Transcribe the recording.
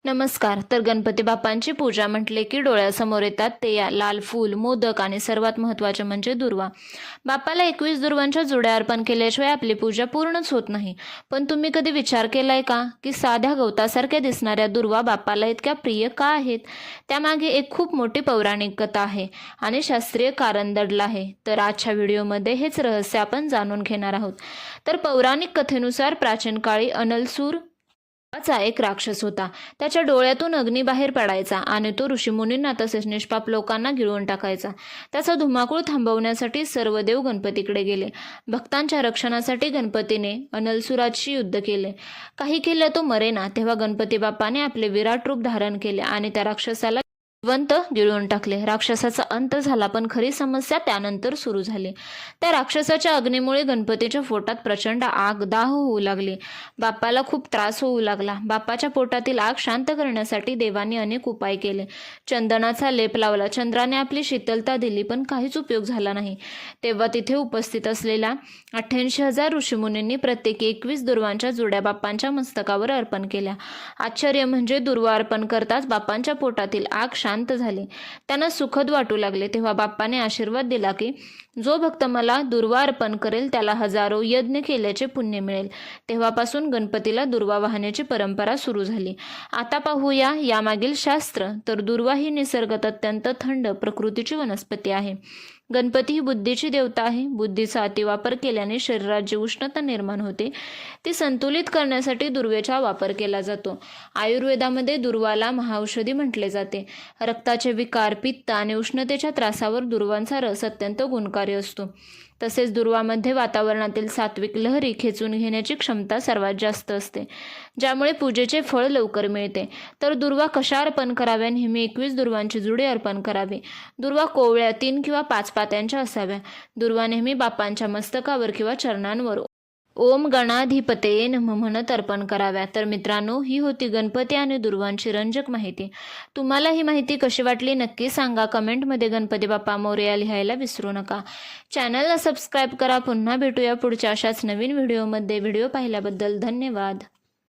नमस्कार. तर गणपती बाप्पांची पूजा म्हटले की डोळ्यासमोर येतात ते या लाल फूल, मोदक आणि सर्वात महत्त्वाचे म्हणजे दुर्वा. बाप्पाला 21 दुर्वांच्या जुड्या अर्पण केल्याशिवाय आपली पूजा पूर्णच होत नाही. पण तुम्ही कधी विचार केलाय का की साध्या गवतासारख्या दिसणाऱ्या दुर्वा बाप्पाला इतक्या प्रिय का आहेत? त्यामागे एक खूप मोठी पौराणिक कथा आहे आणि शास्त्रीय कारण दडलं आहे. तर आजच्या व्हिडिओमध्ये हेच रहस्य आपण जाणून घेणार आहोत. तर पौराणिक कथेनुसार प्राचीन काळी अनलसूर चा एक राक्षस होता. त्याच्या डोळ्यातून अग्नी बाहेर पडायचा आणि तो ऋषीमुनींना तसेच निष्पाप लोकांना गिळून टाकायचा. त्याचा धुमाकूळ थांबवण्यासाठी सर्व देव गणपतीकडे गेले. भक्तांच्या रक्षणासाठी गणपतीने अनलसुराशी युद्ध केले. काही केलं तो मरेना, तेव्हा गणपती बाप्पाने आपले विराट रूप धारण केले आणि त्या राक्षसाला जिवंत गिळून टाकले. राक्षसाचा अंत झाला, पण खरी समस्या त्यानंतर सुरू झाली. त्या राक्षसाच्या अग्नीमुळे गणपतीच्या पोटात प्रचंड आग, दाह होऊ लागली. बाप्पाला खूप त्रास होऊ लागला. बाप्पाच्या पोटातील आग शांत करण्यासाठी देवांनी अनेक उपाय केले. चंदनाचा लेप लावला, चंद्राने आपली शीतलता दिली, पण काहीच उपयोग झाला नाही. तेव्हा तिथे उपस्थित असलेल्या 88,000 ऋषीमुनींनी प्रत्येकी 21 दुर्वांच्या जुड्या बाप्पांच्या मस्तकावर अर्पण केल्या. आश्चर्य म्हणजे दुर्वा अर्पण करताच बाप्पांच्या पोटातील आग शांत झाली. त्यांना सुखद वाटू लागले. तेव्हा बाप्पाने आशीर्वाद दिला की जो भक्त मला दुर्वा अर्पण करेल त्याला हजारो यज्ञ केल्याचे पुण्य मिळेल. तेव्हापासून गणपतीला दुर्वा वाहण्याची परंपरा सुरू झाली. आता पाहूया यामागील शास्त्र. तर दुर्वा ही निसर्गात अत्यंत थंड प्रकृतीची वनस्पती आहे. गणपती ही बुद्धीची देवता आहे. बुद्धीचा अतिवापर केल्याने शरीरात जी उष्णता निर्माण होते ती संतुलित करण्यासाठी दुर्वेचा वापर केला जातो. आयुर्वेदामध्ये दुर्वाला महाऔषधी म्हटले जाते. रक्ताचे विकार, पित्त आणि उष्णतेच्या त्रासावर दुर्वांचा रस अत्यंत गुणकारी असतो. तसेच दुर्वामध्ये वातावरणातील सात्विक लहरी खेचून घेण्याची क्षमता सर्वात जास्त असते, ज्यामुळे पूजेचे फळ लवकर मिळते. तर दुर्वा कशा अर्पण कराव्या? नेहमी 21 दुर्वांची जुडी अर्पण करावी. दुर्वा कोवळ्या 3 किंवा 5 पात्यांच्या असाव्या. दुर्वा नेहमी बाप्पांच्या मस्तकावर किंवा चरणांवर ओम गणाधिपतये नमः म्हणत अर्पण कराव्या. तर मित्रांनो, ही होती गणपती आणि दुर्वांची रंजक माहिती. तुम्हाला ही माहिती कशी वाटली नक्की सांगा. कमेंटमध्ये गणपती बाप्पा मोरया लिहायला विसरू नका. चॅनलला सबस्क्राईब करा. पुन्हा भेटूया पुढच्या अशाच नवीन व्हिडिओमध्ये. व्हिडिओ पाहिल्याबद्दल धन्यवाद.